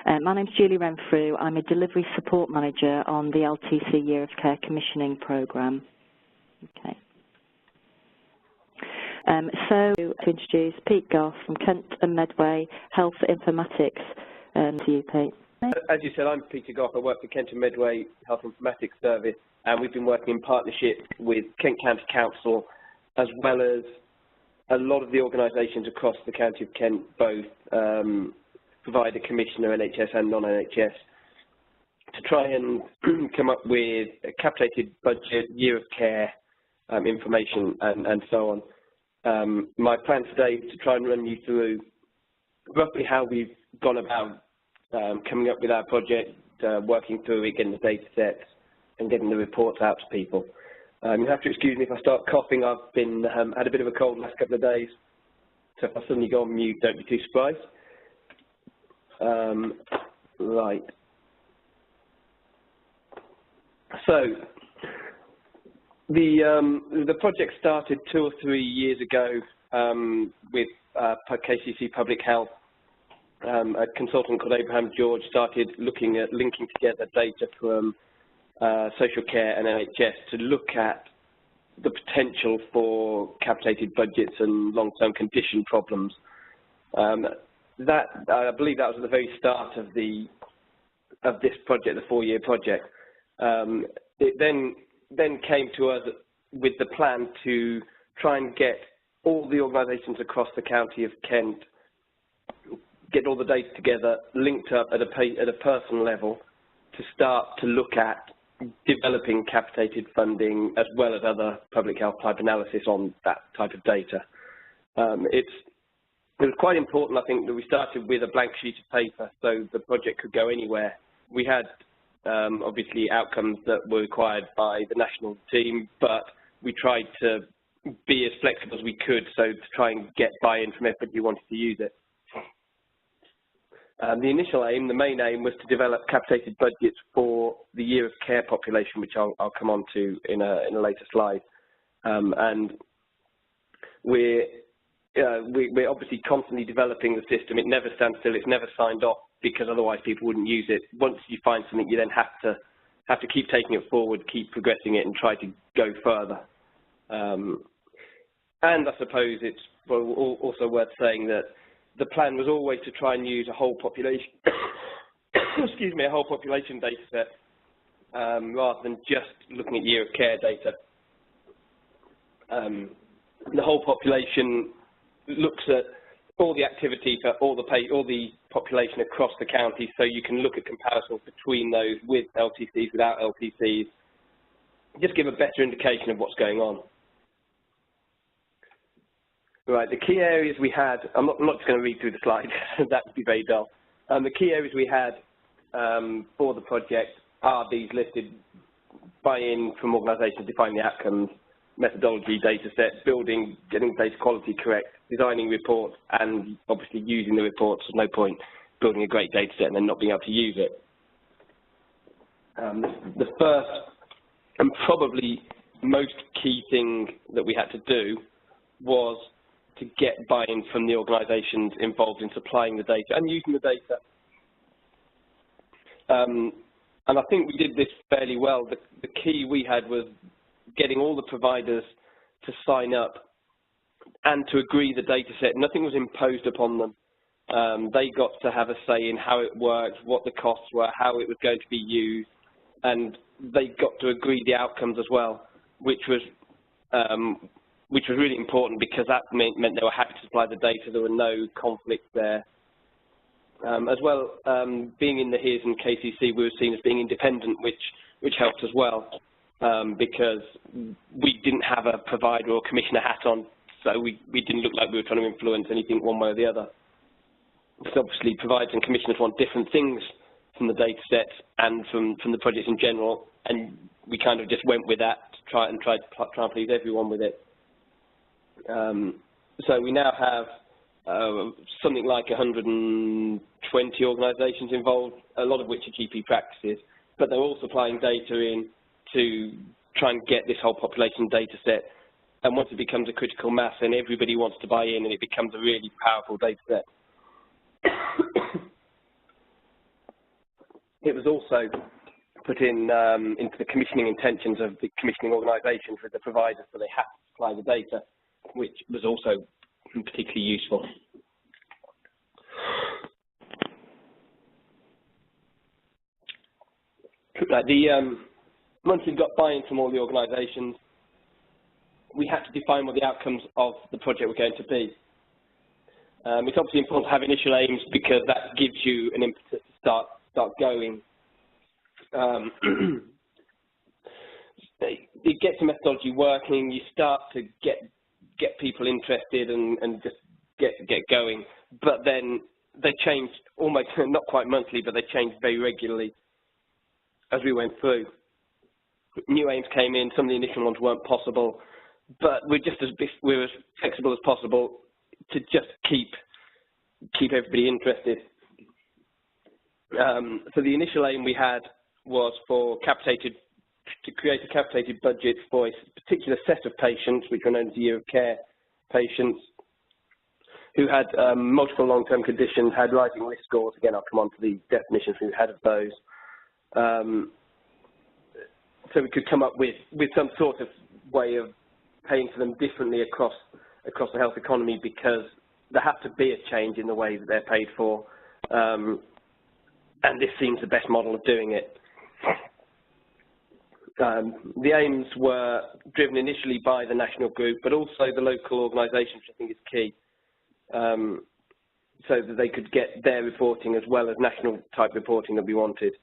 My name's Julie Renfrew. I'm a Delivery Support Manager on the LTC Year of Care Commissioning Programme. Okay. So to introduce Pete Goff from Kent and Medway Health Informatics to you, Pete. As you said, I'm Peter Goff. I work for Kent and Medway Health Informatics Service, and we've been working in partnership with Kent County Council, as well as a lot of the organisations across the County of Kent, both provider, commissioner, NHS and non-NHS, to try and come up with a capitated budget, year of care information, and so on. My plan today is to try and run you through roughly how we've gone about coming up with our project, working through it, getting the data sets, and getting the reports out to people. You have to excuse me if I start coughing. I've been had a bit of a cold the last couple of days, so if I suddenly go on mute, don't be too surprised. Right. So the project started 2 or 3 years ago with KCC Public Health. A consultant called Abraham George started looking at linking together data from social care and NHS to look at the potential for capitated budgets and long-term condition problems. I believe that was at the very start of this project, the 4-year project. It then came to us with the plan to try and get all the organisations across the county of Kent, get all the data together, linked up at a personal level, to start to look at developing capitated funding as well as other public health type analysis on that type of data. It was quite important, I think, that we started with a blank sheet of paper so the project could go anywhere. We had obviously outcomes that were required by the national team, but we tried to be as flexible as we could, so to try and get buy-in from everybody who wanted to use it. The initial aim, the main aim, was to develop capitated budgets for the year of care population, which I'll come on to in a later slide. And we're obviously constantly developing the system. It never stands still. It's never signed off, because otherwise people wouldn't use it. Once you find something, you then have to keep taking it forward, keep progressing it, and try to go further. And I suppose it's also worth saying that the plan was always to try and use a whole population, excuse me, a whole population data set, rather than just looking at year of care data. The whole population looks at all the activity for all the population across the county, so you can look at comparisons between those with LTCs, without LTCs, just give a better indication of what's going on. Right, the key areas we had, I'm not just going to read through the slides, that would be very dull. The key areas we had for the project are these listed: buy-in from organisations, defining the outcomes, methodology, data set, building, getting data quality correct, designing reports, and obviously using the reports. There's no point building a great data set and then not being able to use it. The first and probably most key thing that we had to do was to get buy-in from the organisations involved in supplying the data and using the data. And I think we did this fairly well. The key we had was getting all the providers to sign up and to agree the data set. Nothing was imposed upon them. They got to have a say in how it worked, what the costs were, how it was going to be used, and they got to agree the outcomes as well, which was really important, because that meant they were happy to supply the data. There were no conflicts there. As well, being in the HERS and KCC, we were seen as being independent, which helped as well, because we didn't have a provider or commissioner hat on, so we didn't look like we were trying to influence anything one way or the other. Because obviously providers and commissioners want different things from the data sets and from the projects in general, and we kind of just went with that to try and please everyone with it. So we now have something like 120 organisations involved, a lot of which are GP practices, but they're all supplying data in to try and get this whole population data set. And once it becomes a critical mass, then everybody wants to buy in, and it becomes a really powerful data set. it was also put in into the commissioning intentions of the commissioning organisations with the providers, so they have to supply the data, which was also particularly useful. Once we got buy-in from all the organisations, we had to define what the outcomes of the project were going to be. It's obviously important to have initial aims because that gives you an impetus to start going. It gets the methodology working. You start to get people interested and just get going. But then they changed almost not quite monthly, but they changed very regularly as we went through. New aims came in. Some of the initial ones weren't possible, but we're as flexible as possible to just keep everybody interested. So the initial aim we had was to create a capitated budget for a particular set of patients, which were known as year of care patients, who had multiple long-term conditions, had rising risk scores. Again, I'll come on to the definitions we had of those. So we could come up with some sort of way of paying for them differently across the health economy, because there has to be a change in the way that they're paid for, and this seems the best model of doing it. The aims were driven initially by the national group, but also the local organisation, which I think is key, so that they could get their reporting as well as national type reporting that we wanted.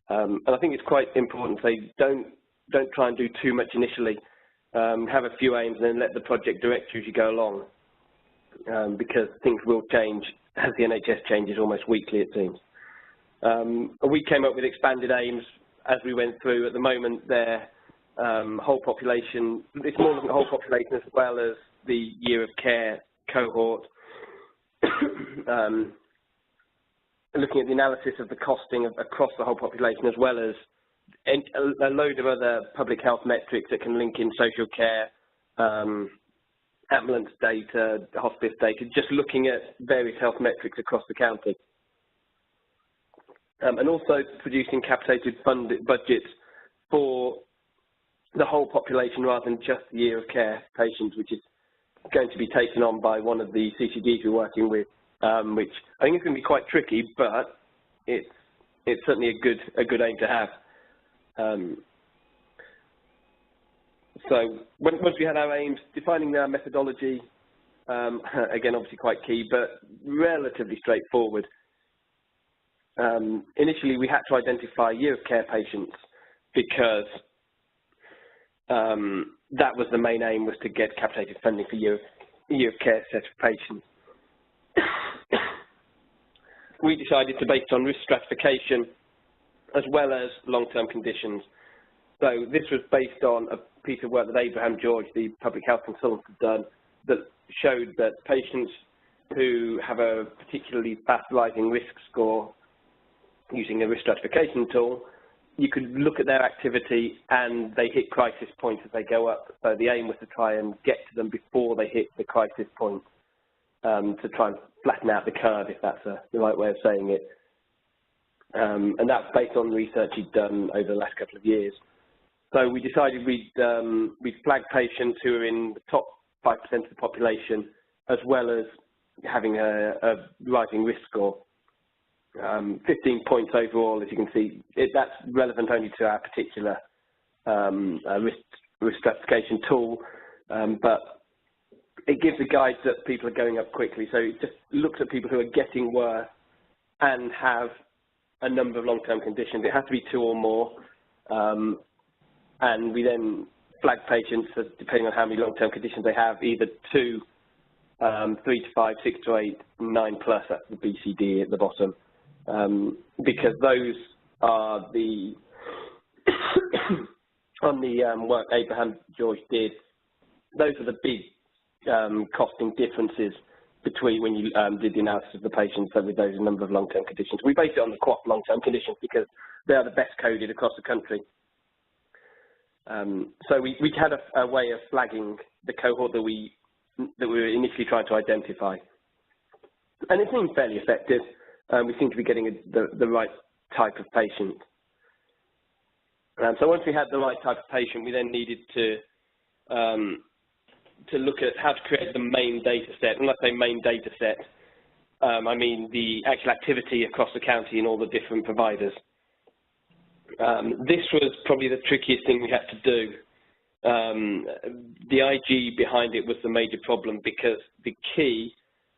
And I think it's quite important to say don't try and do too much initially. Have a few aims and then let the project direct you as you go along, because things will change as the NHS changes almost weekly, it seems. We came up with expanded aims as we went through. At the moment, their whole population, it's more than the whole population as well as the year of care cohort. Looking at the analysis of the costing across the whole population, as well as a load of other public health metrics that can link in social care, ambulance data, hospice data, just looking at various health metrics across the county. And also producing capitated funded budgets for the whole population rather than just the year of care patients, which is going to be taken on by one of the CCDs we're working with, which I think is going to be quite tricky, but it's certainly a good aim to have. So once we had our aims, defining our methodology, again obviously quite key, but relatively straightforward. Initially we had to identify year of care patients because that was the main aim, was to get capitated funding for year of care set of patients. We decided to base it on risk stratification as well as long-term conditions. So this was based on a piece of work that Abraham George, the public health consultant, had done that showed that patients who have a particularly fast rising risk score using a risk stratification tool, you could look at their activity and they hit crisis points as they go up. So the aim was to try and get to them before they hit the crisis point, to try and flatten out the curve, if that's the right way of saying it. And that's based on research he'd done over the last couple of years. So we decided we'd flag patients who are in the top 5% of the population, as well as having a rising risk score. 15 points overall, as you can see. That's relevant only to our particular risk stratification tool, but it gives a guide that people are going up quickly. So it just looks at people who are getting worse and have a number of long-term conditions. It has to be 2 or more, and we then flag patients as, depending on how many long-term conditions they have, either 2, 3 to 5, 6 to 8, 9 plus. That's the BCD at the bottom, because those are the on the work Abraham George did. Those are the big costing differences between when you did the analysis of the patients with those number of long-term conditions. We based it on the QOP long-term conditions because they are the best coded across the country. So we had a way of flagging the cohort that we were initially trying to identify, and it seemed fairly effective. We seem to be getting the right type of patient. So once we had the right type of patient, we then needed to look at how to create the main data set. When I say main data set, I mean the actual activity across the county and all the different providers. This was probably the trickiest thing we had to do. The IG behind it was the major problem, because the key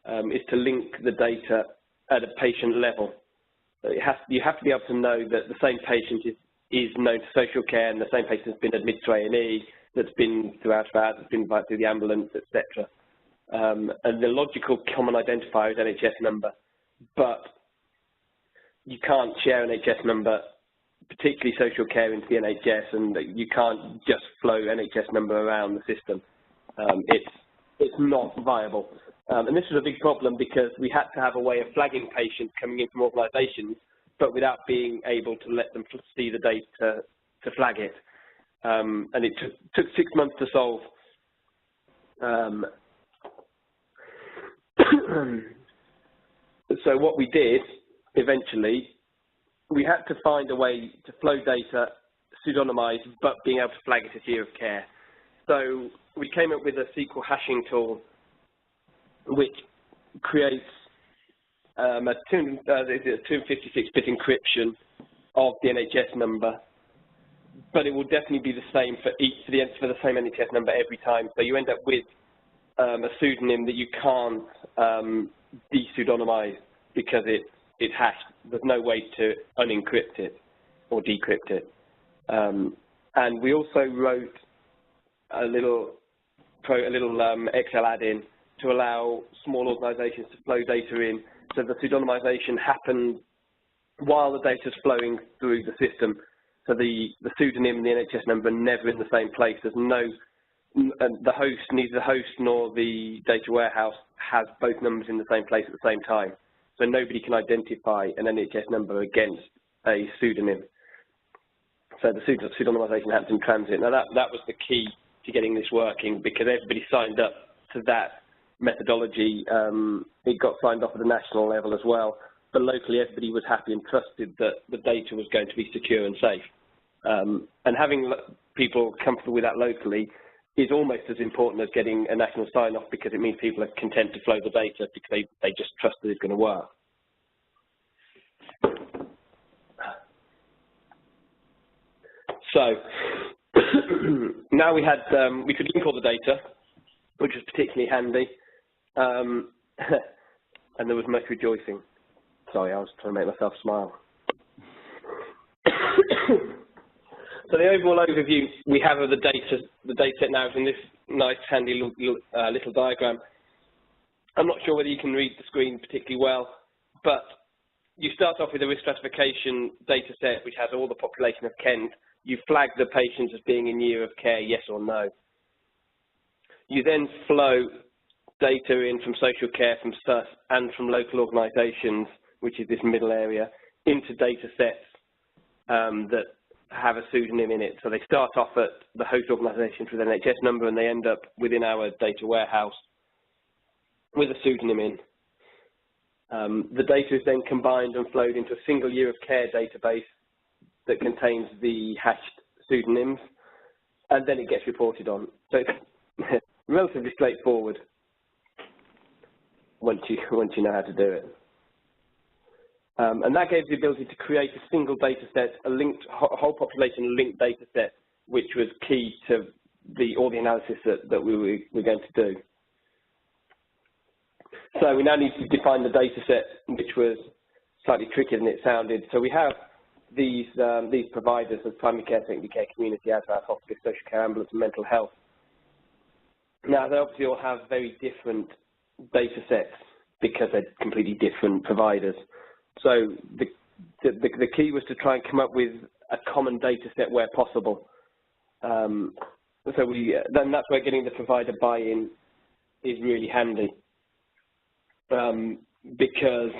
is to link the data at a patient level. You have to be able to know that the same patient is known to social care, and the same patient has been admitted to A&E, that's been through out of hours, that's been invited through the ambulance, etc. And the logical common identifier is NHS number, but you can't share NHS number, particularly social care, into the NHS, and you can't just flow NHS number around the system. It's not viable. And this was a big problem, because we had to have a way of flagging patients coming in from organisations, but without being able to let them see the data to flag it. And it took 6 months to solve. So what we did, eventually, we had to find a way to flow data, pseudonymised, but being able to flag it as year of care. So we came up with a SQL hashing tool, which creates a 256-bit encryption of the NHS number, but it will definitely be the same for the same NHS number every time. So you end up with a pseudonym that you can't de-pseudonymize, because it's hashed. There's no way to unencrypt it or decrypt it. And we also wrote a little Excel add-in to allow small organisations to flow data in, so the pseudonymization happens while the data is flowing through the system. So the pseudonym and the NHS number are never in the same place. There's no, neither the host nor the data warehouse has both numbers in the same place at the same time. So nobody can identify an NHS number against a pseudonym. So the pseudonymization happens in transit. Now that was the key to getting this working, because everybody signed up to that methodology. It got signed off at the national level as well, but locally everybody was happy and trusted that the data was going to be secure and safe. And having people comfortable with that locally is almost as important as getting a national sign-off, because it means people are content to flow the data because they just trust that it's going to work. So now we could link all the data, which was particularly handy, and there was much rejoicing. Sorry, I was trying to make myself smile. So the overall overview we have of the data set now is in this nice, handy little diagram. I'm not sure whether you can read the screen particularly well, but you start off with a risk stratification data set which has all the population of Kent. You flag the patients as being in year of care, yes or no. You then flow data in from social care, from SUS, and from local organisations, which is this middle area, into data sets that have a pseudonym in it. So they start off at the host organisation with an NHS number, and they end up within our data warehouse with a pseudonym in. The data is then combined and flowed into a single year of care database that contains the hashed pseudonyms, and then it gets reported on. So it's relatively straightforward once you know how to do it. And that gave the ability to create a single data set, a whole population linked data set, which was key to all the analysis that we were going to do. So we now need to define the data set, which was slightly trickier than it sounded. So we have these providers of primary care, secondary care, community, advanced hospice, social care, ambulance, and mental health. Now, they obviously all have very different data sets because they're completely different providers. So the key was to try and come up with a common data set where possible. Then that's where getting the provider buy-in is really handy, because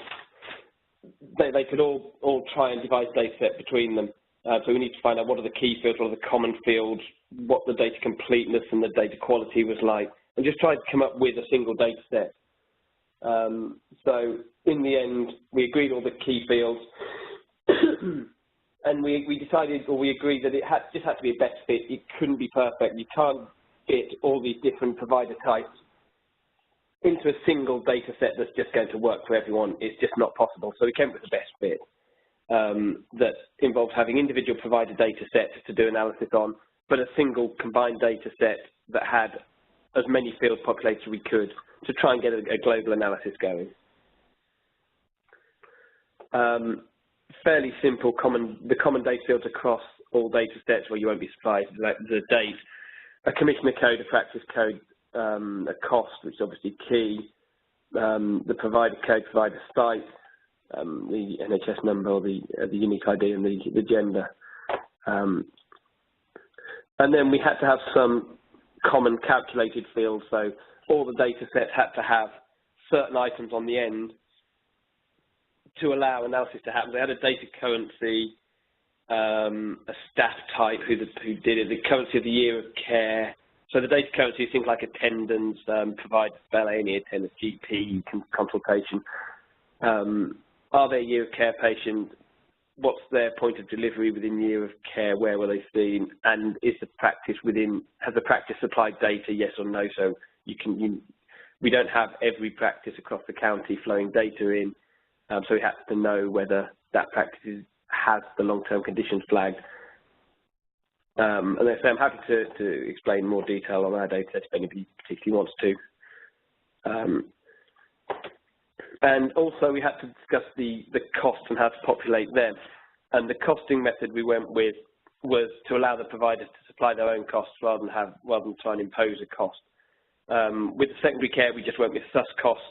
they could all try and devise data set between them. So we need to find out what are the key fields, what are the common fields, what the data completeness and the data quality was like, and just try to come up with a single data set. So in the end, we agreed all the key fields, and we decided, or we agreed that it just had to be a best fit. It couldn't be perfect. You can't fit all these different provider types into a single data set that's just going to work for everyone. It's just not possible. So we came up with the best fit that involves having individual provider data sets to do analysis on, but a single combined data set that had as many fields populated as we could to try and get a global analysis going. Fairly simple, the common data fields across all data sets where you won't be surprised, like the date, a commissioner code, a practice code, a cost, which is obviously key, the provider code, provider site, the NHS number, or the unique ID, and the gender. And then we had to have some common calculated fields, so all the data sets had to have certain items on the end to allow analysis to happen. They had a data currency, a staff type who did it, the currency of the year of care. So the data currency is things like attendance, provider spell, any attendance, GP consultation. Are they a year of care patient? What's their point of delivery within year of care? Where were they seen? And is the practice has the practice supplied data, yes or no? So we don't have every practice across the county flowing data in. So we have to know whether that practice has the long-term conditions flagged. And so I'm happy to explain more detail on our data set if anybody particularly wants to. And also we had to discuss the costs and how to populate them. And the costing method we went with was to allow the providers to supply their own costs rather than try and impose a cost. With the secondary care, we just went with sus costs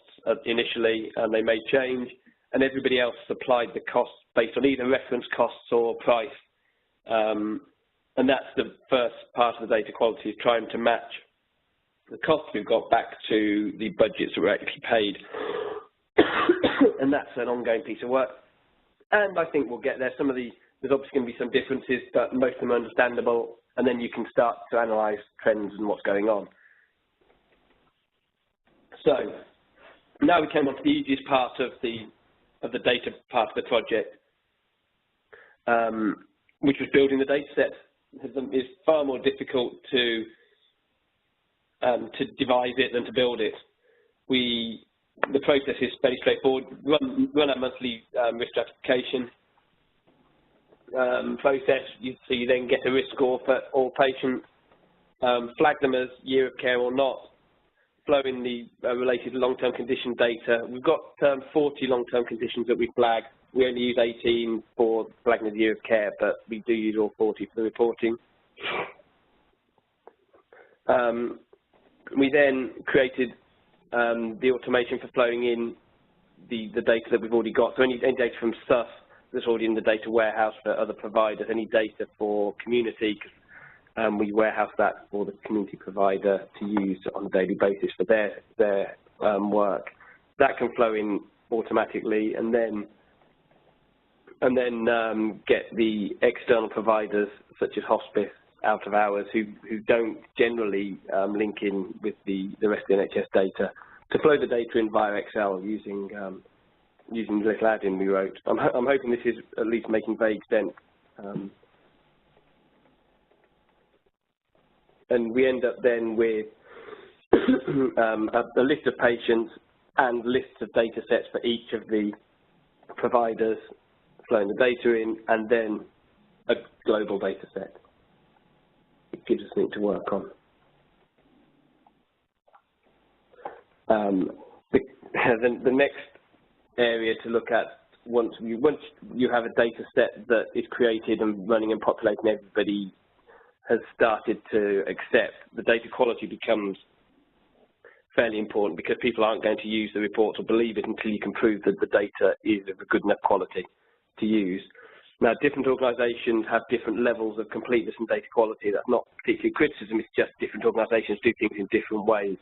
initially, and they may change. And everybody else supplied the costs based on either reference costs or price. And that's the first part of the data quality, is trying to match the costs we've got back to the budgets that were actually paid. And that's an ongoing piece of work. And I think we'll get there. There's obviously going to be some differences, but most of them are understandable. And then you can start to analyse trends and what's going on. So now we came on to the easiest part of the data part of the project, which was building the data set. It's far more difficult to devise it than to build it. The process is fairly straightforward. Run a monthly risk stratification process. So you then get a risk score for all patients, flag them as year of care or not, flow in the related long-term condition data. We've got 40 long-term conditions that we flag. We only use 18 for flagging the year of care, but we do use all 40 for the reporting. We then created the automation for flowing in the data that we've already got. So any data from SUS that's already in the data warehouse for other providers, any data for community, we warehouse that for the community provider to use on a daily basis for their work. That can flow in automatically, and then get the external providers such as hospice, out of hours, who don't generally link in with the rest of the NHS data, to flow the data in via Excel using the little add-in we wrote. I'm hoping this is at least making vague sense. And we end up then with a list of patients and lists of data sets for each of the providers flowing the data in, and then a global data set. It gives us something to work on. The next area to look at, once you have a data set that is created and running and populating, everybody has started to accept, the data quality becomes fairly important, because people aren't going to use the reports or believe it until you can prove that the data is of a good enough quality to use. Now, different organisations have different levels of completeness and data quality. That's not particularly criticism, it's just different organisations do things in different ways.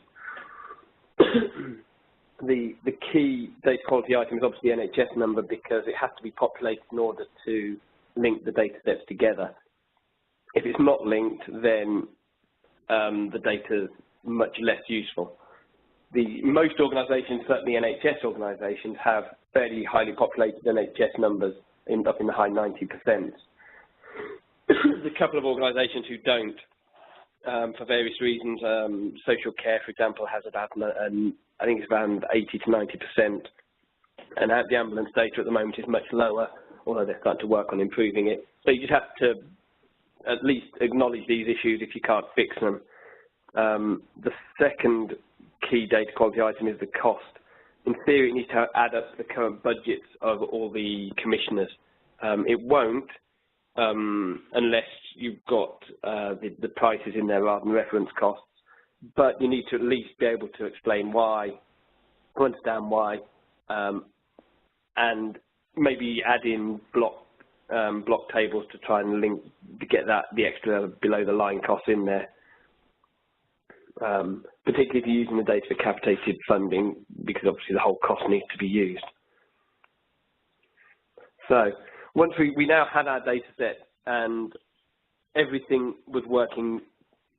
The key data quality item is obviously the NHS number, because it has to be populated in order to link the data sets together. If it's not linked, then the data is much less useful. Most organisations, certainly NHS organisations, have fairly highly populated NHS numbers up in the high 90%. There's a couple of organisations who don't, for various reasons. Social care, for example, has about, I think it's around 80 to 90%, and the ambulance data at the moment is much lower, although they're starting to work on improving it. So you just have to at least acknowledge these issues if you can't fix them. The second key data quality item is the cost. In theory, it needs to add up to the current budgets of all the commissioners. It won't unless you've got the prices in there rather than reference costs, but you need to at least be able to explain why, understand why, and maybe add in block tables to try and link to get the extra below the line costs in there. Particularly if you're using the data for capitated funding, because obviously the whole cost needs to be used. So once we now had our data set and everything was working,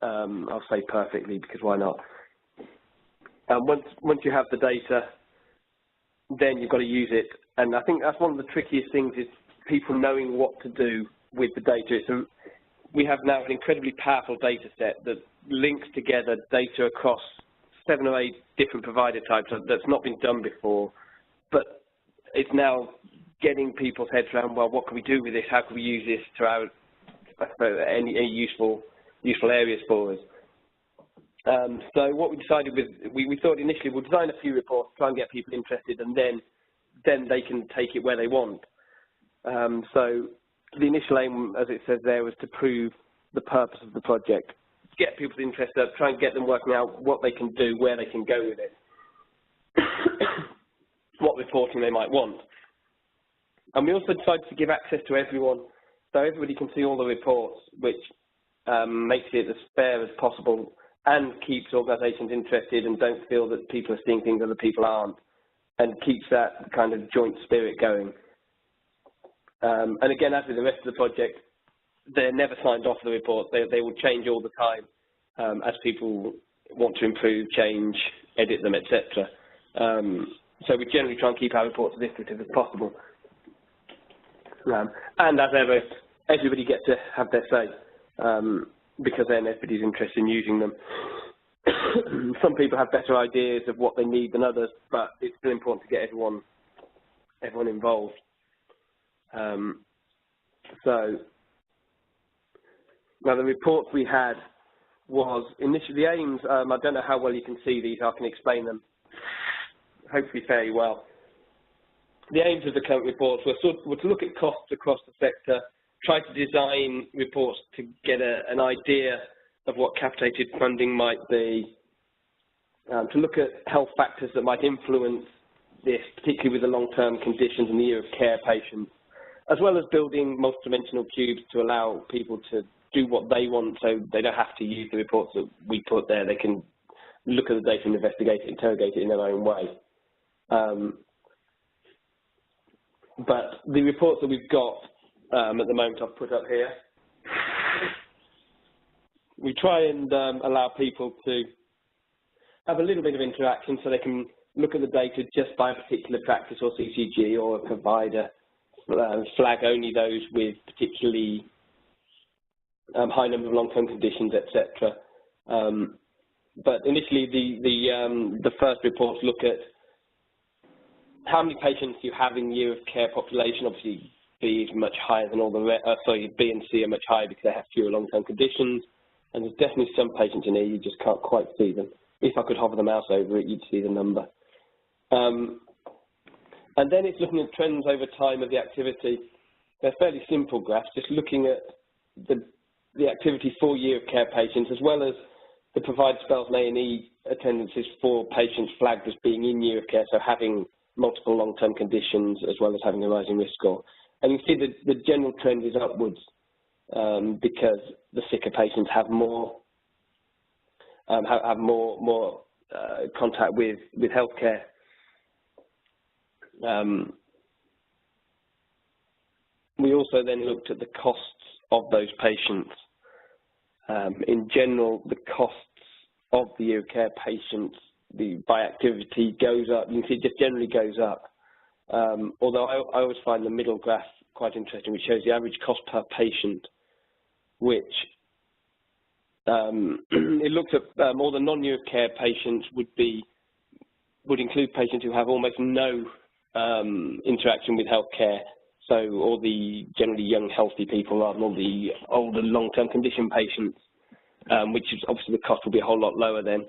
I'll say perfectly, because why not? Once you have the data, then you've got to use it. And I think that's one of the trickiest things, is people knowing what to do with the data. So we have now an incredibly powerful data set that links together data across 7 or 8 different provider types that's not been done before, but it's now getting people's heads around, well, what can we do with this? How can we use this to our any useful areas for us? So what we decided with, we thought initially we'll design a few reports, try and get people interested, and then they can take it where they want. So the initial aim, as it says there, was to prove the purpose of the project, get people's interest up, try and get them working out what they can do, where they can go with it, what reporting they might want. And we also decided to give access to everyone, so everybody can see all the reports, which makes it as fair as possible and keeps organisations interested and don't feel that people are seeing things other people aren't, and keeps that kind of joint spirit going. And again, as with the rest of the project, they're never signed off the reports. They will change all the time as people want to improve, change, edit them, etc. So we generally try and keep our reports as iterative as possible. And as ever, everybody gets to have their say, because then everybody's interested in using them. Some people have better ideas of what they need than others, but it's still important to get everyone involved. So now the reports we had was initially the aims. I don't know how well you can see these. I can explain them hopefully fairly well. The aims of the current reports were to look at costs across the sector, try to design reports to get an idea of what capitated funding might be, to look at health factors that might influence this, particularly with the long-term conditions and the year of care patients, as well as building multidimensional cubes to allow people to do what they want, so they don't have to use the reports that we put there. They can look at the data and investigate it, interrogate it in their own way. But the reports that we've got at the moment I've put up here, we try and allow people to have a little bit of interaction so they can look at the data just by a particular practice or CCG or a provider, flag only those with particularly high number of long-term conditions, etc. But initially, the first reports look at how many patients you have in year of care population. Obviously, B is much higher than all the B and C are much higher because they have fewer long-term conditions, and there's definitely some patients in here you just can't quite see them. If I could hover the mouse over it, you'd see the number. And then it's looking at trends over time of the activity. They're fairly simple graphs, just looking at the activity for year of care patients, as well as the provider spells and A&E attendances for patients flagged as being in year of care, so having multiple long-term conditions as well as having a rising risk score. And you see the general trend is upwards because the sicker patients have more contact with healthcare. We also then looked at the costs of those patients. In general, the costs of the year of care patients by activity goes up. You can see it just generally goes up. Although I always find the middle graph quite interesting, which shows the average cost per patient, which it looks at all the non-new of care patients would include patients who have almost no interaction with healthcare. So all the generally young, healthy people rather than all the older long-term condition patients, which is obviously the cost will be a whole lot lower then.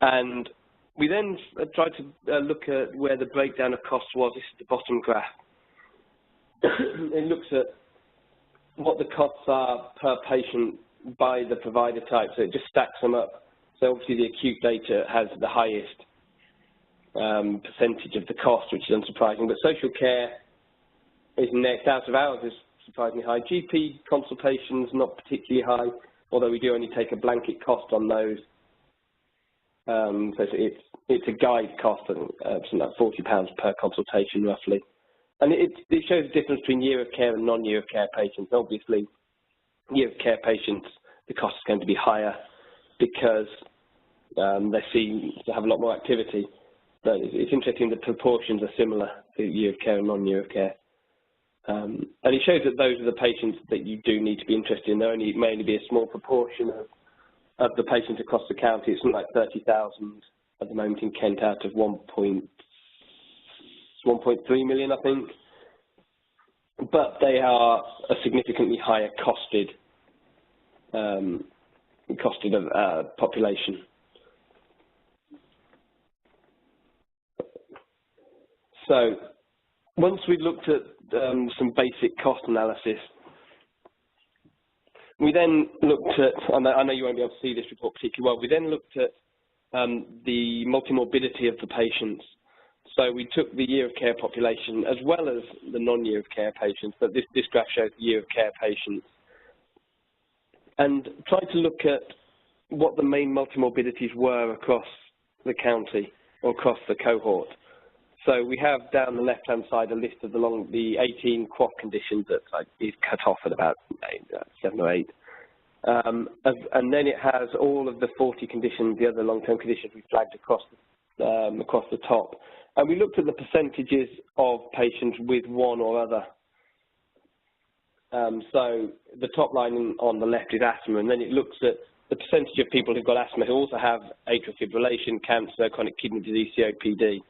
And we then tried to look at where the breakdown of costs was. This is the bottom graph. It looks at what the costs are per patient by the provider type, so it just stacks them up. So obviously the acute data has the highest percentage of the cost, which is unsurprising, but social care is next. Out of hours is surprisingly high. GP consultations not particularly high, although we do only take a blanket cost on those. So it's a guide cost of something like £40 per consultation roughly. And it shows the difference between year of care and non-year of care patients. Obviously, year of care patients, the cost is going to be higher because they seem to have a lot more activity. But it's interesting the proportions are similar to year of care and non-year of care. And it shows that those are the patients that you do need to be interested in. There may only be a small proportion of the patients across the county. It's something like 30,000 at the moment in Kent out of 1.3 million, I think. But they are a significantly higher costed population. So once we looked at some basic cost analysis, we then looked at, I know you won't be able to see this report particularly well, we then looked at the multimorbidity of the patients. So we took the year of care population as well as the non-year of care patients, but this graph shows the year of care patients, and tried to look at what the main multimorbidities were across the county or across the cohort. So we have down the left-hand side a list of the 18 QOF conditions that is cut off at about 7 or 8. And then it has all of the 40 conditions, the other long-term conditions we flagged across the top. And we looked at the percentages of patients with one or other. So the top line on the left is asthma, and then it looks at the percentage of people who've got asthma who also have atrial fibrillation, cancer, chronic kidney disease, COPD.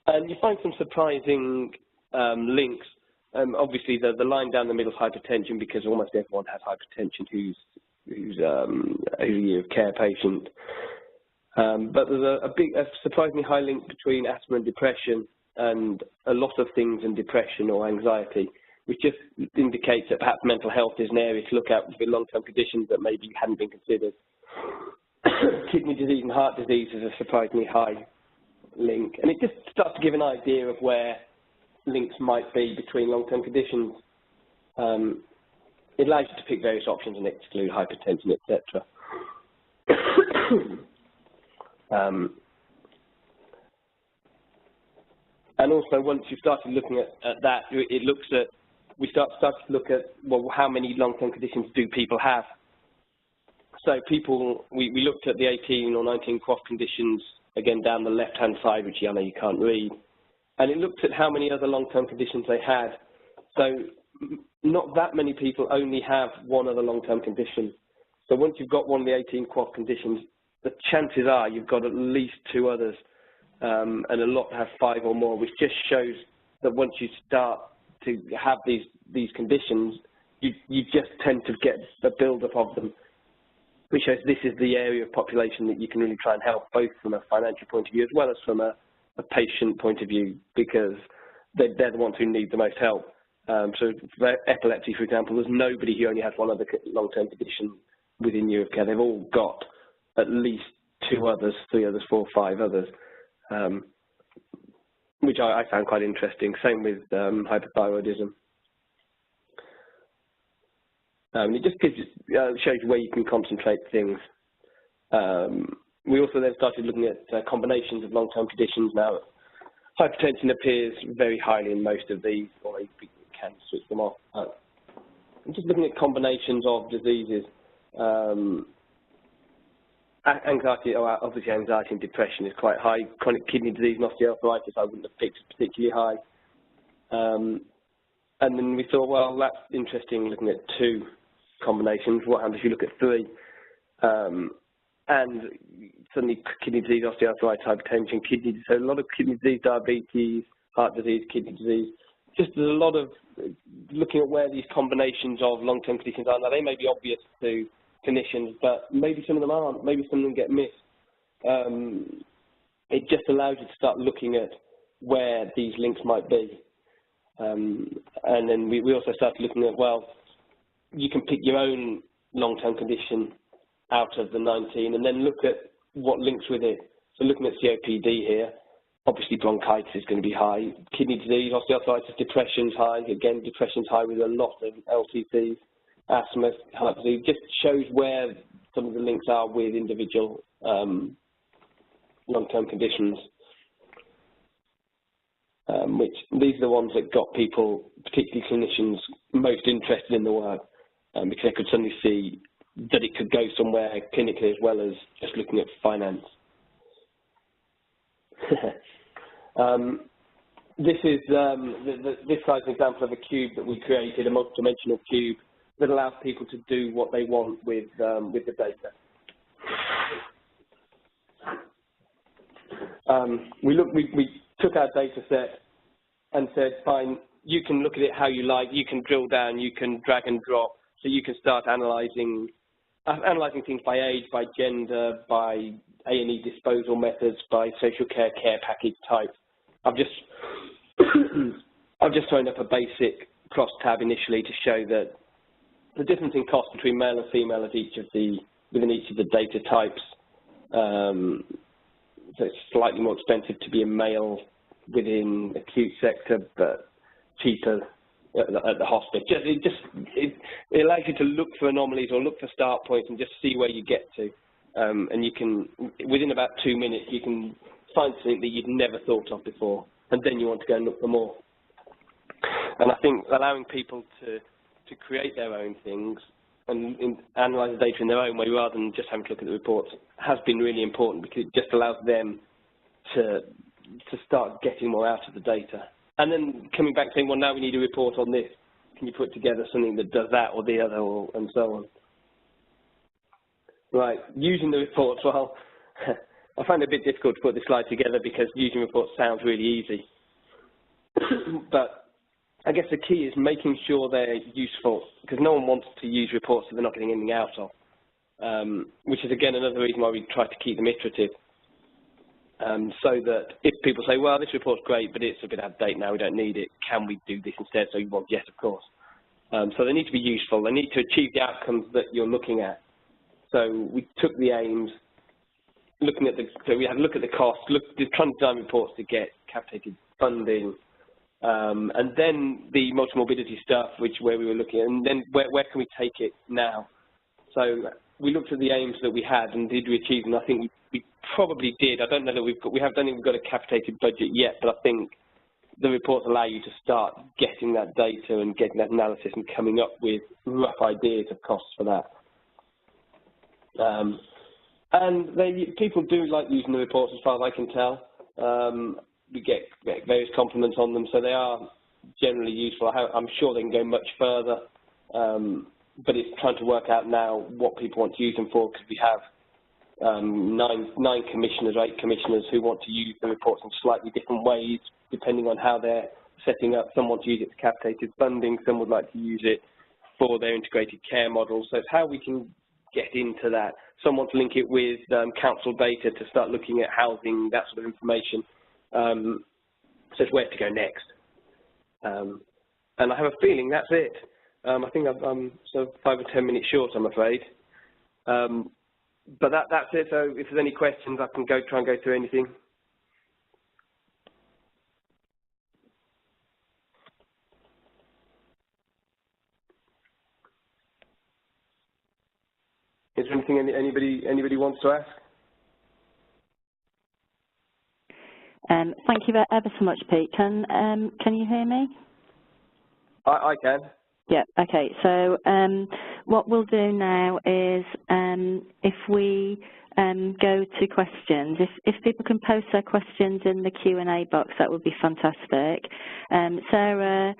And you find some surprising links. Obviously, the line down the middle is hypertension, because almost everyone has hypertension who's a year of care patient. But there's a surprisingly high link between asthma and depression, and a lot of things in depression or anxiety, which just indicates that perhaps mental health is an area to look at with long-term conditions that maybe hadn't been considered. Kidney disease and heart disease is a surprisingly high link, and it just starts to give an idea of where links might be between long-term conditions. It allows you to pick various options and exclude hypertension, etc. And also, once you started looking at that, we started to look at, well, how many long-term conditions do people have? So we looked at the 18 or 19 QOF conditions, again down the left-hand side, which I know you can't read, and it looked at how many other long-term conditions they had. So not that many people only have one other long-term condition. So once you've got one of the 18 QOF conditions, the chances are you've got at least 2 others, and a lot have 5 or more, which just shows that once you start to have these conditions, you just tend to get a build-up of them, which shows this is the area of population that you can really try and help, both from a financial point of view as well as from a patient point of view, because they're the ones who need the most help. So for epilepsy, for example, there's nobody who only has one other long-term condition within year of care. They've all got at least 2 others, 3 others, 4, 5 others, which I found quite interesting. Same with hypothyroidism. It just shows you where you can concentrate things. We also then started looking at combinations of long-term conditions. Now, hypertension appears very highly in most of these, or you can switch them off. I'm just looking at combinations of diseases. Anxiety, obviously anxiety and depression is quite high. Chronic kidney disease and osteoarthritis I wouldn't have picked particularly high. And then we thought, well, that's interesting looking at 2 combinations. What happens if you look at 3? And suddenly kidney disease, osteoarthritis, hypertension, kidney disease, so a lot of kidney disease, diabetes, heart disease, kidney disease. Just there's a lot of looking at where these combinations of long-term conditions are. Now, they may be obvious to clinicians, but maybe some of them aren't. Maybe some of them get missed. It just allows you to start looking at where these links might be. And then we also started looking at, well, you can pick your own long-term condition out of the 19 and then look at what links with it. So looking at COPD here, obviously bronchitis is going to be high. Kidney disease, osteoarthritis, depression's high. Again, depression's high with a lot of LTCs. Asthma, heart disease, just shows where some of the links are with individual long-term conditions. Which these are the ones that got people, particularly clinicians, most interested in the work because they could suddenly see that it could go somewhere clinically as well as just looking at finance. This is this slide's an example of a cube that we created, a multidimensional cube that allows people to do what they want with the data. We took our data set and said, fine, you can look at it how you like, you can drill down, you can drag and drop, so you can start analysing things by age, by gender, by A&E disposal methods, by social care package type. I've just thrown up a basic cross tab initially to show that the difference in cost between male and female within each of the data types. So it's slightly more expensive to be a male within acute sector, but cheaper at the hospital. It allows you to look for anomalies or look for start points and just see where you get to. And you can, within about 2 minutes, you can find something that you'd never thought of before, and then you want to go and look for more. And I think allowing people to create their own things and analyse the data in their own way rather than just having to look at the reports has been really important because it just allows them to start getting more out of the data. And then coming back saying, well, now we need a report on this. Can you put together something that does that or the other and so on? Right, using the reports, well, I find it a bit difficult to put this slide together because using reports sounds really easy. But I guess the key is making sure they're useful because no one wants to use reports that they're not getting anything out of, which is, again, another reason why we try to keep them iterative. So that if people say, well, this report's great, but it's a bit out of date now, we don't need it, can we do this instead? So you want, yes, of course. So they need to be useful. They need to achieve the outcomes that you're looking at. So we took the aims, so we had a look at the cost, trying to design reports to get capitated funding, and then the multimorbidity stuff, where we were looking at, and then where can we take it now? So we looked at the aims that we had, and did we achieve them? I think we probably did. I don't know that I don't think we've got a capitated budget yet, but I think the reports allow you to start getting that data and getting that analysis and coming up with rough ideas of costs for that. And people do like using the reports as far as I can tell. We get various compliments on them, so they are generally useful. I'm sure they can go much further, but it's trying to work out now what people want to use them for, because we have 9 commissioners, 8 commissioners who want to use the reports in slightly different ways, depending on how they're setting up. Some want to use it for capitated funding, some would like to use it for their integrated care model. So it's how we can get into that. Some want to link it with council data to start looking at housing, that sort of information. So it's where to go next. And I have a feeling that's it. I think I'm sort of 5 or 10 minutes short, I'm afraid. But that's it. So if there's any questions, I can try and go through anything. Is there anything anybody wants to ask? Thank you ever so much, Pete. Can you hear me? I can. Yeah, okay. So what we'll do now is if we go to questions, if people can post their questions in the Q&A box, that would be fantastic. Sarah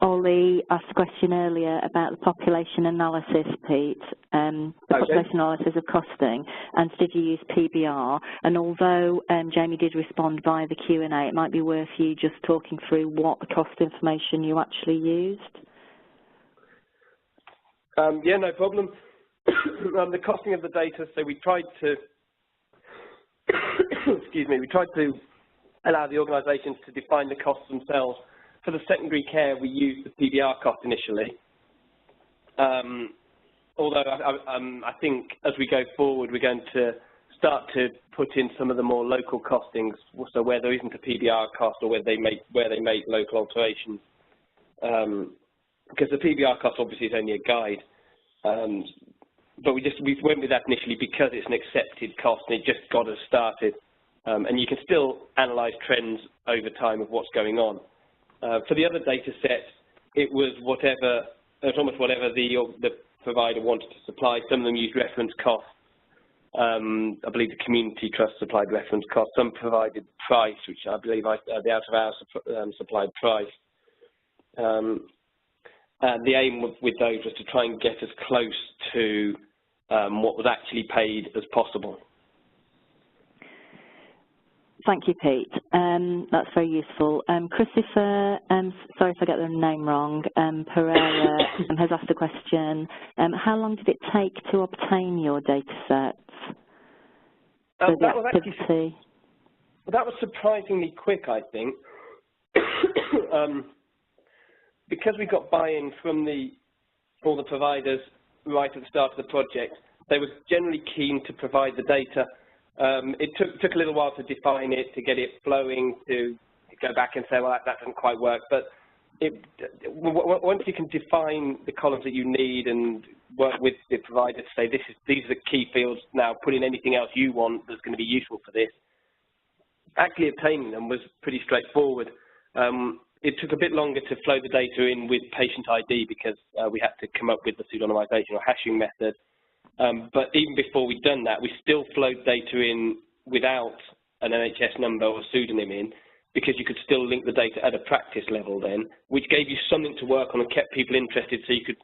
Ollie asked a question earlier about the population analysis, Pete, population analysis of costing, and did you use PBR? And although Jamie did respond via the Q&A, it might be worth you just talking through what cost information you actually used. Yeah, no problem. The costing of the data, so we tried to, excuse me, we tried to allow the organisations to define the costs themselves. For the secondary care, we used the PBR cost initially. Although I think as we go forward, we're going to start to put in some of the more local costings, so where there isn't a PBR cost or where they make local alterations. Because the PBR cost obviously is only a guide. But we went with that initially because it's an accepted cost and it just got us started. And you can still analyse trends over time of what's going on. For the other data sets, it was almost whatever the provider wanted to supply. Some of them used reference costs. I believe the community trust supplied reference costs. Some provided price, which I believe the out-of-hours supplied price. And the aim with those was to try and get as close to what was actually paid as possible. Thank you, Pete. That's very useful. Christopher, sorry if I get the name wrong, Pereira has asked a question. How long did it take to obtain your data sets? That was surprisingly quick, I think. Because we got buy-in from all the providers right at the start of the project, they were generally keen to provide the data. It took a little while to define it, to get it flowing, to go back and say, well, that doesn't quite work. But once you can define the columns that you need and work with the provider to say, these are the key fields, now put in anything else you want that's going to be useful for this, actually obtaining them was pretty straightforward. It took a bit longer to flow the data in with patient ID because we had to come up with the pseudonymisation or hashing method. But even before we'd done that, we still flowed data in without an NHS number or pseudonym in, because you could still link the data at a practice level then, which gave you something to work on and kept people interested, so you could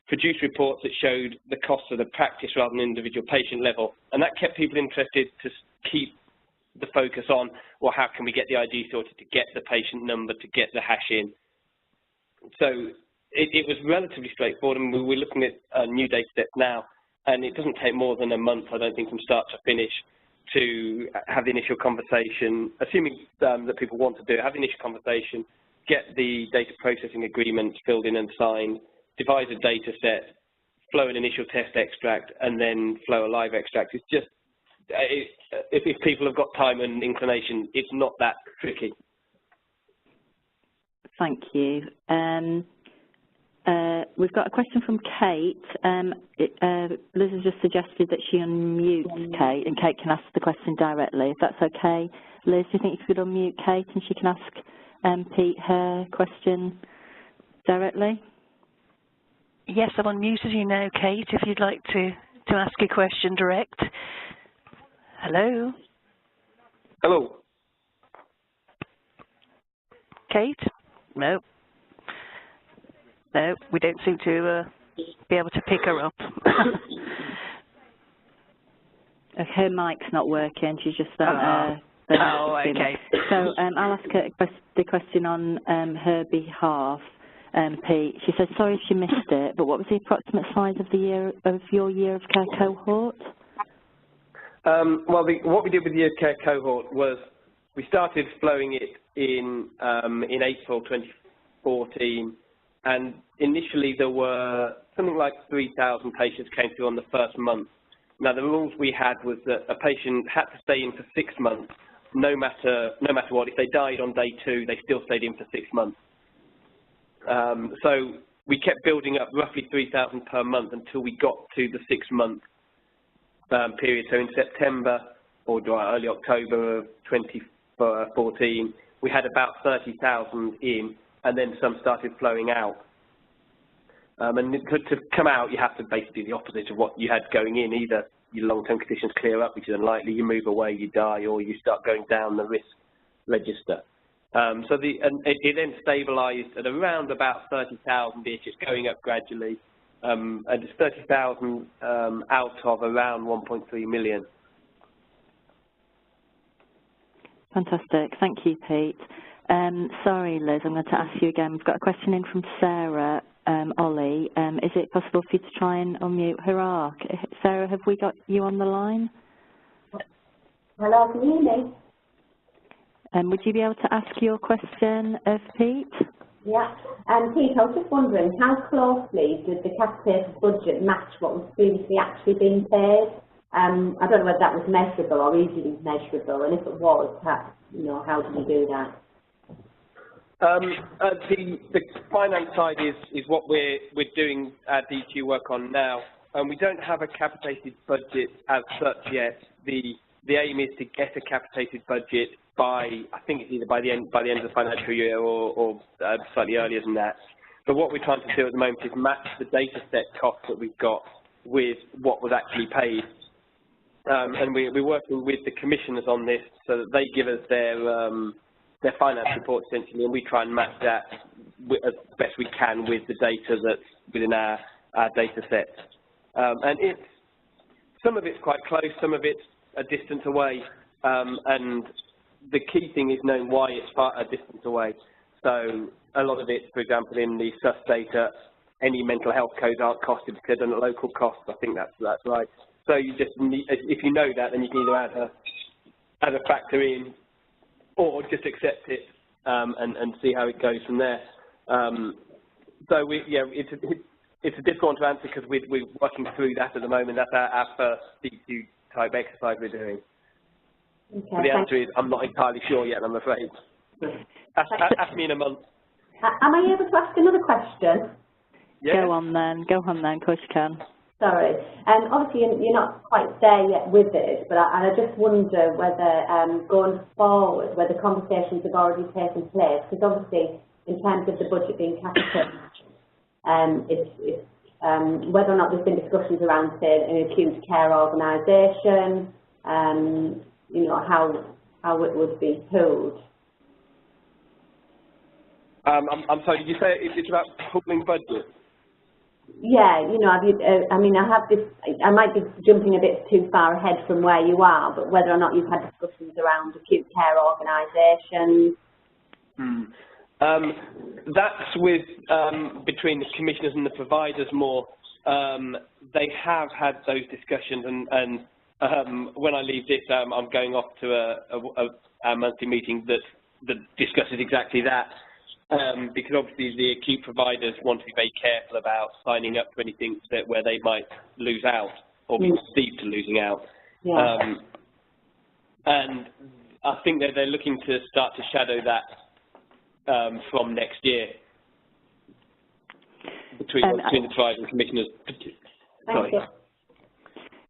produce reports that showed the costs of the practice rather than individual patient level. And that kept people interested to keep the focus on, well, how can we get the ID sorted to get the patient number, to get the hash in. So it was relatively straightforward, and we're looking at new data sets now. And it doesn't take more than a month, I don't think, from start to finish to have the initial conversation, assuming that people want to do it, have the initial conversation, get the data processing agreements filled in and signed, devise a data set, flow an initial test extract, and then flow a live extract. It's just, if people have got time and inclination, it's not that tricky. Thank you. We've got a question from Kate. Liz has just suggested that she unmute Kate, and Kate can ask the question directly, if that's okay. Liz, do you think you could unmute Kate and she can ask Pete her question directly? Yes, I've unmuted you now, Kate, if you'd like to ask a question direct. Hello? Hello. Kate? No. No, we don't seem to be able to pick her up. Her mic's not working. She's just okay. So I'll ask her the question on her behalf, Pete. She said, sorry if she missed it, but what was the approximate size of your year of care cohort? Well, what we did with the year of care cohort was we started flowing it in April 2014. And initially there were something like 3,000 patients came through on the first month. Now the rules we had was that a patient had to stay in for 6 months, no matter what. If they died on day 2, they still stayed in for 6 months. So we kept building up roughly 3,000 per month until we got to the 6-month period. So in September or early October of 2014, we had about 30,000 in. and then some started flowing out. And to come out, you have to basically do the opposite of what you had going in. Either your long-term conditions clear up, which is unlikely, you move away, you die, or you start going down the risk register. So it then stabilised at around about 30,000-ish. It's going up gradually. And it's 30,000 out of around 1.3 million. Fantastic. Thank you, Pete. Sorry, Liz, I'm going to ask you again. We've got a question in from Sarah Ollie. Is it possible for you to try and unmute her? Sarah, have we got you on the line? Hello, can you hear me? Would you be able to ask your question of Pete? Yeah. Pete, I was just wondering, how closely did the capitated budget match what was previously actually being paid? I don't know whether that was measurable or easily measurable, and if it was, how did you do that? The finance side is what we're doing our DQ work on now, and we don't have a capitated budget as such yet. The aim is to get a capitated budget by, I think it's either by the end of the financial year or slightly earlier than that. But what we're trying to do at the moment is match the data set costs that we've got with what was actually paid. And we're working with the commissioners on this so that they give us their finance report essentially, and we try and match that as best we can with the data that's within our data set. And some of it's quite close, some of it's a distance away, and the key thing is knowing why it's a distance away. So a lot of it, for example, in the SUS data, any mental health codes aren't costed because they're done at local costs. I think that's right. So you just need, if you know that, then you can either add a factor in, or just accept it and see how it goes from there. So it's a difficult one to answer because we're working through that at the moment. That's our first DQ type exercise we're doing. Okay, so the answer is I'm not entirely sure yet, I'm afraid. Ask me in a month. Am I able to ask another question? Yeah. Go on then, of course you can. Sorry. Obviously you're not quite there yet with it, but I just wonder whether going forward, whether conversations have already taken place, because obviously in terms of the budget being capitated, whether or not there's been discussions around, say, an acute care organisation, how it would be pooled. I'm sorry, did you say it's about pooling budget? Yeah, I might be jumping a bit too far ahead from where you are, but whether or not you've had discussions around acute care organisations. That's with between the commissioners and the providers more. They have had those discussions, and when I leave this, I'm going off to a monthly meeting that discusses exactly that. Because obviously the acute providers want to be very careful about signing up to anything where they might lose out or be perceived to losing out. Yeah. And I think that they're looking to start to shadow that from next year between the providers and commissioners. Sorry.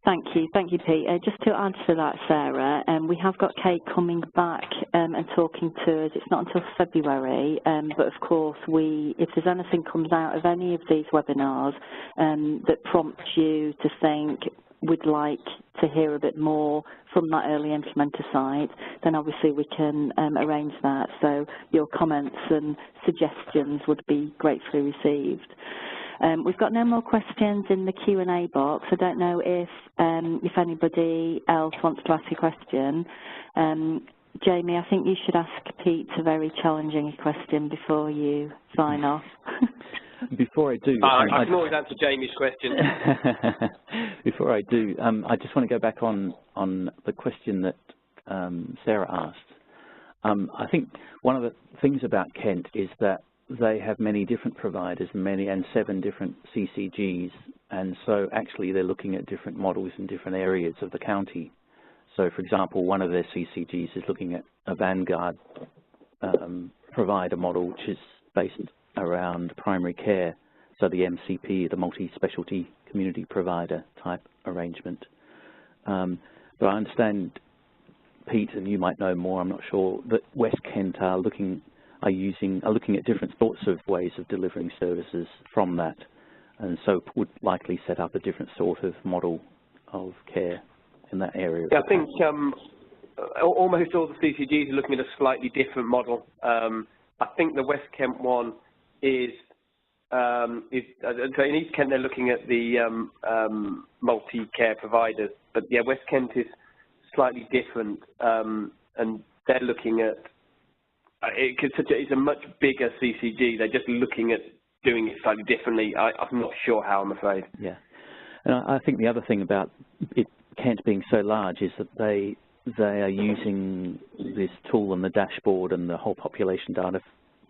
Thank you, Pete. Just to add to that, Sarah, we have got Kate coming back and talking to us. It's not until February, but of course, if there's anything comes out of any of these webinars that prompts you to think we'd like to hear a bit more from that early implementer side, then obviously we can arrange that. So your comments and suggestions would be gratefully received. We've got no more questions in the Q&A box. I don't know if anybody else wants to ask a question. Jamie, I think you should ask Pete a very challenging question before you sign off. Before I do, I can always answer Jamie's question. Before I do, I just want to go back on the question that Sarah asked. I think one of the things about Kent is that they have many different providers and 7 different CCGs, and so actually they're looking at different models in different areas of the county. So, for example, one of their CCGs is looking at a Vanguard provider model, which is based around primary care, so the MCP, the multi-specialty community provider type arrangement. But I understand, Pete, and you might know more, I'm not sure, that West Kent are looking, are looking at different sorts of ways of delivering services from that, and so would likely set up a different sort of model of care in that area. Yeah, I think almost all the CCGs are looking at a slightly different model. I think the West Kent one is in East Kent they're looking at the multi-care providers, but yeah, West Kent is slightly different, and they're looking at it's a much bigger CCG. They're just looking at doing it slightly differently. I'm not sure how, I'm afraid. Yeah, and I think the other thing about Kent being so large is that they are using this tool on the dashboard and the whole population data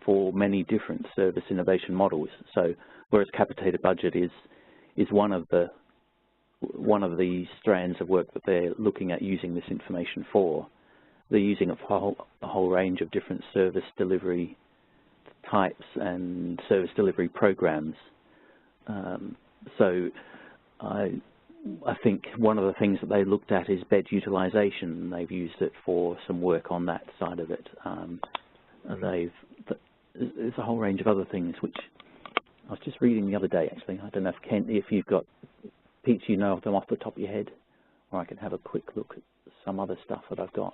for many different service innovation models. So whereas capitated budget is one of the strands of work that they're looking at using this information for, they're using a whole range of different service delivery types and service delivery programs. So I think one of the things that they looked at is bed utilization. They've used it for some work on that side of it. There's a whole range of other things which I was just reading the other day, actually. I don't know if, Kent, if you've got, Pete, you know of them off the top of your head, or I can have a quick look at some other stuff that I've got.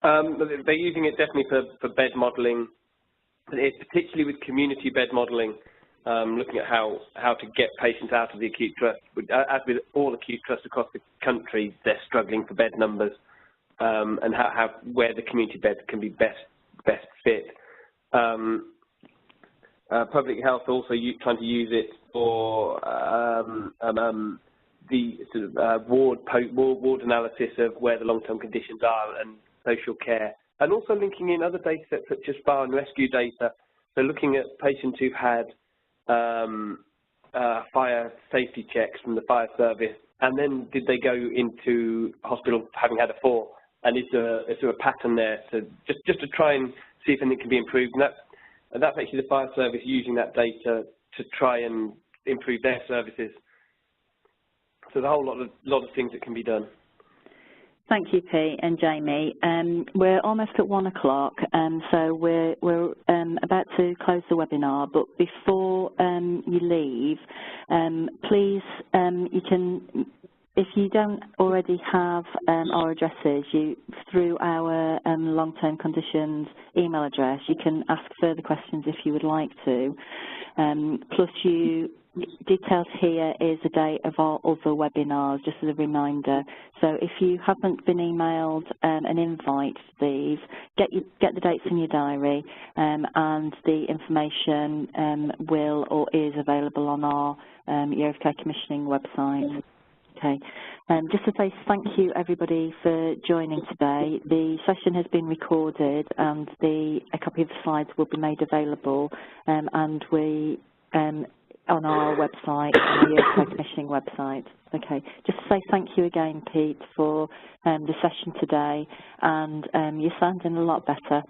They're using it definitely for bed modelling, particularly with community bed modelling, looking at how to get patients out of the acute trust. As with all acute trusts across the country, they're struggling for bed numbers, and where the community beds can be best fit. Public health also trying to use it for the sort of ward analysis of where the long-term conditions are and social care, and also linking in other data sets such as fire and rescue data. So looking at patients who've had fire safety checks from the fire service, and then did they go into hospital having had a fall? And is there a pattern there? So just to try and see if anything can be improved. And that's actually the fire service using that data to try and improve their services. So there's a whole lot of things that can be done. Thank you, Pete and Jamie. We're almost at 1 o'clock, so we're about to close the webinar. But before you leave, please, you can, if you don't already have our addresses, through our long-term conditions email address, you can ask further questions if you would like to. Plus, details here is the date of our other webinars, just as a reminder. So if you haven't been emailed an invite to these, get the dates in your diary, and the information will or is available on our Year of Care Commissioning website. Okay. Just to say thank you, everybody, for joining today. The session has been recorded, and a copy of the slides will be made available, and on our website, on the Year of Care Commissioning website. Okay. Just to say thank you again, Pete, for the session today, and you're sounding a lot better.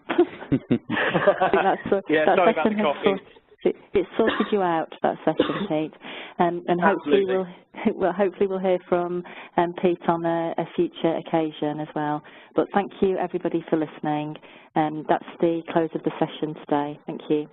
Yeah, sorry about the coffee. It sorted you out, that session, Pete, and hopefully we'll hear from Pete on a future occasion as well. But thank you, everybody, for listening. That's the close of the session today. Thank you.